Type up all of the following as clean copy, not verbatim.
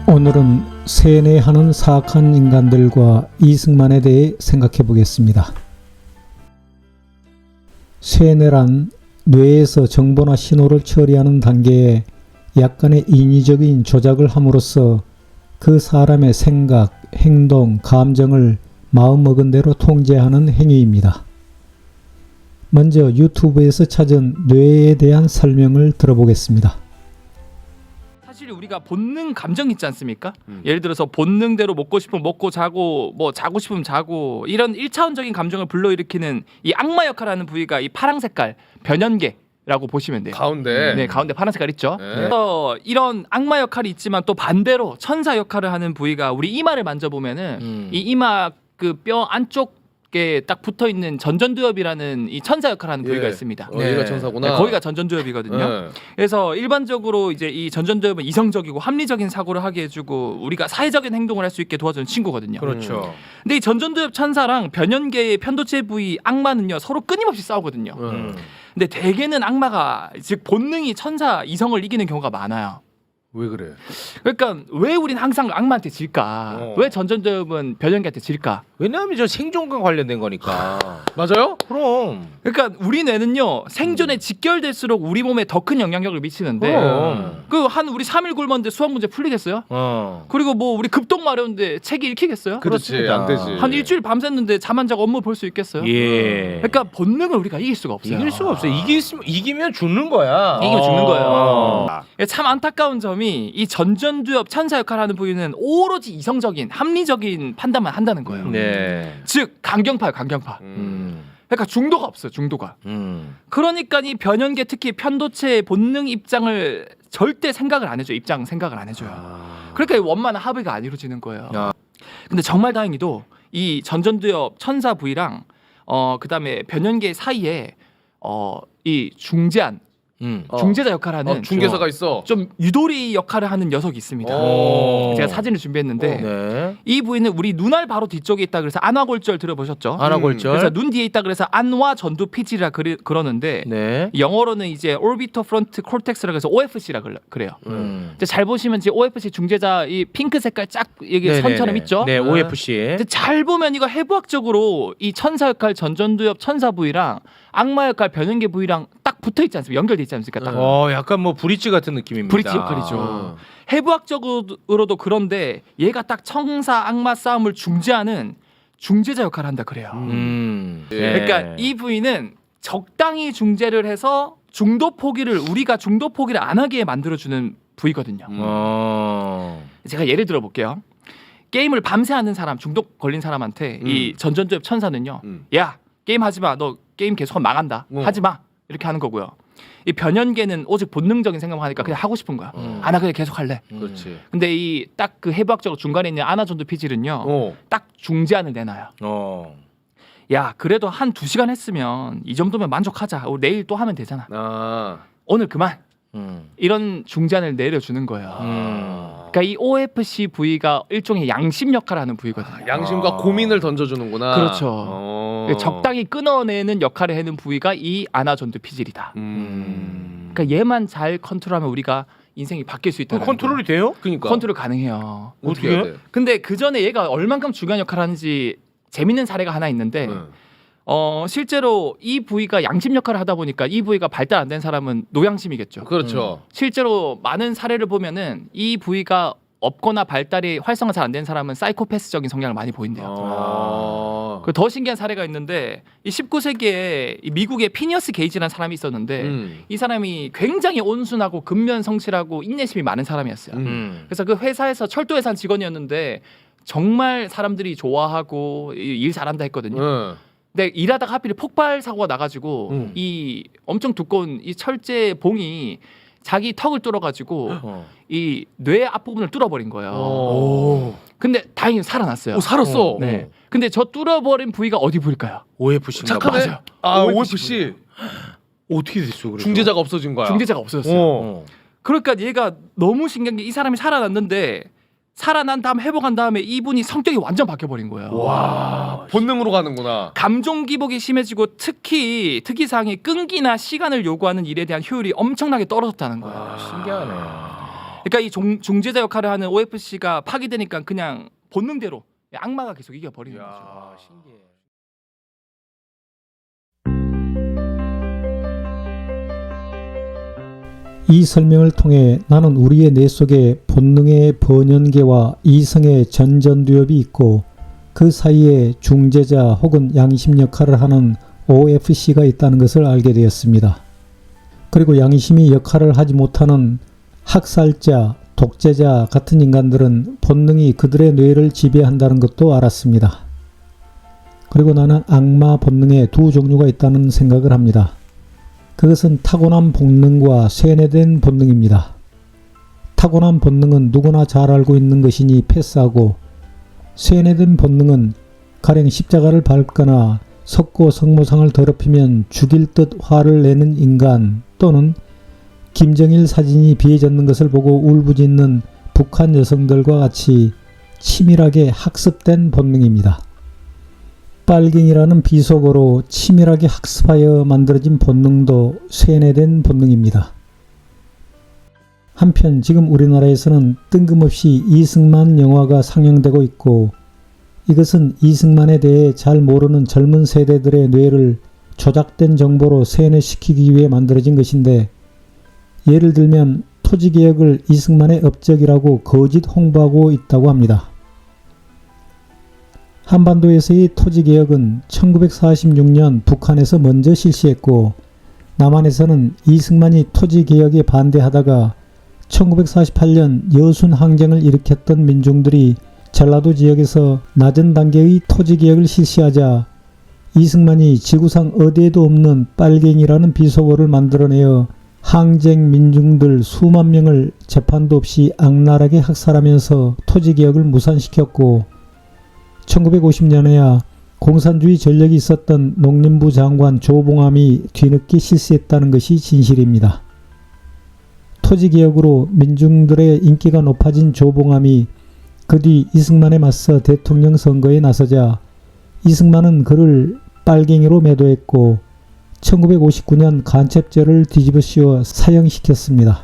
오늘은 세뇌하는 사악한 인간들과 이승만에 대해 생각해 보겠습니다. 세뇌란 뇌에서 정보나 신호를 처리하는 단계에 약간의 인위적인 조작을 함으로써 그 사람의 생각, 행동, 감정을 마음먹은 대로 통제하는 행위입니다. 먼저 유튜브에서 찾은 뇌에 대한 설명을 들어보겠습니다. 사실 우리가 본능 감정 있지 않습니까? 예를 들어서 본능대로 먹고 싶으면 먹고 자고 뭐 자고 싶으면 자고 이런 1차원적인 감정을 불러일으키는 이 악마 역할을 하는 부위가 이 파란 색깔 변연계라고 보시면 돼요. 가운데. 네, 가운데 파란 색깔 있죠. 네. 그래서 이런 악마 역할이 있지만 또 반대로 천사 역할을 하는 부위가 우리 이마를 만져보면은 이 이마 그 뼈 안쪽에 딱 붙어 있는 전전두엽이라는 이 천사 역할을 하는 부위가 예. 있습니다. 얘가 천사구나. 네, 거기가 전전두엽이거든요. 네. 그래서 일반적으로 이제 이 전전두엽은 이성적이고 합리적인 사고를 하게 해주고 우리가 사회적인 행동을 할 수 있게 도와주는 친구거든요. 그렇죠. 근데 이 전전두엽 천사랑 변연계의 편도체 부위 악마는요 서로 끊임없이 싸우거든요. 근데 대개는 악마가 즉 본능이 천사 이성을 이기는 경우가 많아요. 왜 그래? 그러니까 왜 우린 항상 악마한테 질까? 왜 전전두엽은 변연계한테 질까? 왜냐하면 저 생존과 관련된 거니까. 맞아요? 그럼. 그러니까 우리 뇌는요 생존에 직결될수록 우리 몸에 더 큰 영향력을 미치는데 그럼. 그 한 우리 3일 굶었는데 수학 문제 풀리겠어요? 그리고 뭐 우리 급동 마려운데 책이 읽히겠어요? 그렇지. 그렇습니다. 안 되지. 한 일주일 밤샜는데 잠 안 자고 업무 볼 수 있겠어요? 예. 그러니까 본능을 우리가 이길 수가 없어요. 이길 수가 없어요. 이기면 죽는 거야. 이기면 죽는 거예요. 어. 참 안타까운 점이 이 전전두엽 천사 역할을 하는 부위는 오로지 이성적인 합리적인 판단만 한다는 거예요. 네. 즉 강경파예요, 강경파. 그러니까 중도가 없어요, 중도가. 그러니까 이 변연계 특히 편도체의 본능 입장을 절대 생각을 안 해줘요. 입장 생각을 안 해줘요. 그러니까 이 원만한 합의가 안 이루어지는 거예요. 근데 정말 다행히도 이 전전두엽 천사 부위랑 그다음에 변연계 사이에 이 중재안 중재자 역할을 하는 중개사가 있어. 좀 유도리 역할을 하는 녀석이 있습니다. 제가 사진을 준비했는데 네. 이 부위는 우리 눈알 바로 뒤쪽에 있다 그래서 안화골절 들어보셨죠? 안화골절. 그래서 눈 뒤에 있다 그래서 안화 전두 피질이라 그러는데 네. 영어로는 이제 오비터 프론트 콜텍스라 그래서 OFC라 그래요. 이제 잘 보시면 지금 OFC 중재자 이 핑크 색깔 쫙 여기 네네네. 선처럼 있죠? 네, OFC. 근데 잘 보면 이거 해부학적으로 이 천사 역할 전전두엽 천사 부위랑 악마 역할 변연계 부위랑 딱 붙어 있지 않습니까? 연결돼 있지 않습니까? 딱. 약간 뭐 브릿지 같은 느낌입니다. 브릿지 역할이죠. 해부학적으로도 그런데 얘가 딱 천사 악마 싸움을 중재하는 중재자 역할을 한다 그래요. 예. 그러니까 이 부위는 적당히 중재를 해서 중도 포기를 우리가 중도 포기를 안 하게 만들어주는 부위거든요. 제가 예를 들어 볼게요. 게임을 밤새 하는 사람, 중독 걸린 사람한테 이 전전두엽 천사는요. 야 게임 하지 마. 너 게임 계속하면 망한다. 하지 마. 이렇게 하는 거고요. 이 변연계는 오직 본능적인 생각만 하니까 그냥 하고 싶은 거야. 나 그냥 계속 할래. 그렇지. 근데 이 딱 그 해부학적으로 중간에 있는 아나존드 피질은요. 딱 중재안을 내놔요. 야 그래도 한 2시간 했으면 이 정도면 만족하자. 우리 내일 또 하면 되잖아. 오늘 그만. 이런 중재안을 내려주는 거예요. 그러니까 이 OFC 부위가 일종의 양심 역할을 하는 부위거든요. 양심과 고민을 던져주는구나. 그렇죠. 적당히 끊어내는 역할을 하는 부위가 이 아나존드 피질이다. 그러니까 얘만 잘 컨트롤하면 우리가 인생이 바뀔 수 있다. 컨트롤이 돼요? 그러니까. 컨트롤 가능해요. 어떻게 해야 돼? 근데 그 전에 얘가 얼만큼 중요한 역할을 하는지 재밌는 사례가 하나 있는데 실제로 이 부위가 양심 역할을 하다 보니까 이 부위가 발달 안 된 사람은 노양심이겠죠. 그렇죠. 실제로 많은 사례를 보면은 이 부위가 없거나 발달이 활성화 잘 안 된 사람은 사이코패스적인 성향을 많이 보인대요. 그 더 신기한 사례가 있는데 이 19세기에 이 미국의 피니어스 게이지라는 사람이 있었는데 이 사람이 굉장히 온순하고 근면 성실하고 인내심이 많은 사람이었어요. 그래서 그 회사에서 철도회사 직원이었는데 정말 사람들이 좋아하고 일 잘한다 했거든요. 근데 일하다가 하필 폭발 사고가 나가지고 이 엄청 두꺼운 이 철제 봉이 자기 턱을 뚫어가지고 이 뇌 앞부분을 뚫어버린 거예요. 근데 다행히 살아났어요. 살았어. 네. 근데 저 뚫어버린 부위가 어디 부위일까요? OFC인가 봐. 착하네. 맞아요. OFC. 어떻게 됐어? 그래서? 중재자가 없어진 거야. 중재자가 없어졌어요. 그러니까 얘가 너무 신기한 게 이 사람이 살아났는데 살아난 다음 회복한 다음에 이분이 성격이 완전 바뀌어버린 거예요. 와, 본능으로 가는구나. 감정 기복이 심해지고 특히 특이사항이 끈기나 시간을 요구하는 일에 대한 효율이 엄청나게 떨어졌다는 거예요. 신기하네. 그러니까 이 중재자 역할을 하는 OFC가 파기되니까 그냥 본능대로 악마가 계속 이겨버리는 거죠. 야, 신기해. 이 설명을 통해 나는 우리의 뇌 속에 본능의 번연계와 이성의 전전두엽이 있고 그 사이에 중재자 혹은 양심 역할을 하는 OFC가 있다는 것을 알게 되었습니다. 그리고 양심이 역할을 하지 못하는 학살자, 독재자 같은 인간들은 본능이 그들의 뇌를 지배한다는 것도 알았습니다. 그리고 나는 악마 본능에 두 종류가 있다는 생각을 합니다. 그것은 타고난 본능과 쇠뇌된 본능입니다. 타고난 본능은 누구나 잘 알고 있는 것이니 패스하고, 쇠뇌된 본능은 가령 십자가를 밟거나 석고 성모상을 더럽히면 죽일 듯 화를 내는 인간, 또는 김정일 사진이 비해졌는 것을 보고 울부짖는 북한 여성들과 같이 치밀하게 학습된 본능입니다. 빨갱이라는 비속어로 치밀하게 학습하여 만들어진 본능도 쇠뇌된 본능입니다. 한편 지금 우리나라에서는 뜬금없이 이승만 영화가 상영되고 있고, 이것은 이승만에 대해 잘 모르는 젊은 세대들의 뇌를 조작된 정보로 세뇌시키기 위해 만들어진 것인데, 예를 들면 토지개혁을 이승만의 업적이라고 거짓 홍보하고 있다고 합니다. 한반도에서의 토지개혁은 1946년 북한에서 먼저 실시했고, 남한에서는 이승만이 토지개혁에 반대하다가 1948년 여순항쟁을 일으켰던 민중들이 전라도 지역에서 낮은 단계의 토지개혁을 실시하자 이승만이 지구상 어디에도 없는 빨갱이라는 비속어를 만들어내어 항쟁 민중들 수만 명을 재판도 없이 악랄하게 학살하면서 토지개혁을 무산시켰고, 1950년에야 공산주의 전력이 있었던 농림부 장관 조봉암이 뒤늦게 실시했다는 것이 진실입니다. 토지개혁으로 민중들의 인기가 높아진 조봉암이 그 뒤 이승만에 맞서 대통령 선거에 나서자 이승만은 그를 빨갱이로 매도했고 1959년 간첩죄를 뒤집어 씌워 사형시켰습니다.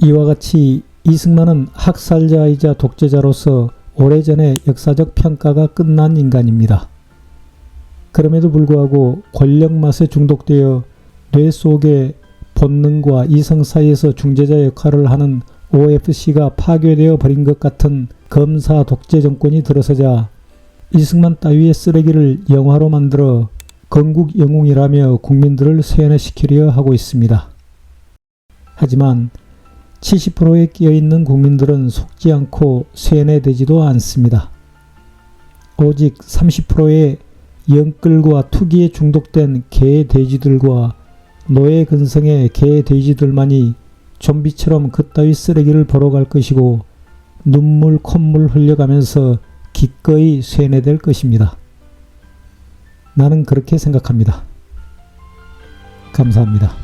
이와 같이 이승만은 학살자이자 독재자로서 오래전에 역사적 평가가 끝난 인간입니다. 그럼에도 불구하고 권력 맛에 중독되어 뇌 속의 본능과 이성 사이에서 중재자 역할을 하는 OFC가 파괴되어 버린 것 같은 검사 독재 정권이 들어서자 이승만 따위의 쓰레기를 영화로 만들어 건국 영웅이라며 국민들을 쇠뇌시키려 하고 있습니다. 하지만 70%에 끼어있는 국민들은 속지 않고 쇠뇌되지도 않습니다. 오직 30%의 영끌과 투기에 중독된 개돼지들과 노예 근성의 개돼지들만이 좀비처럼 그따위 쓰레기를 보러 갈 것이고 눈물 콧물 흘려가면서 기꺼이 쇠뇌될 것입니다. 나는 그렇게 생각합니다. 감사합니다.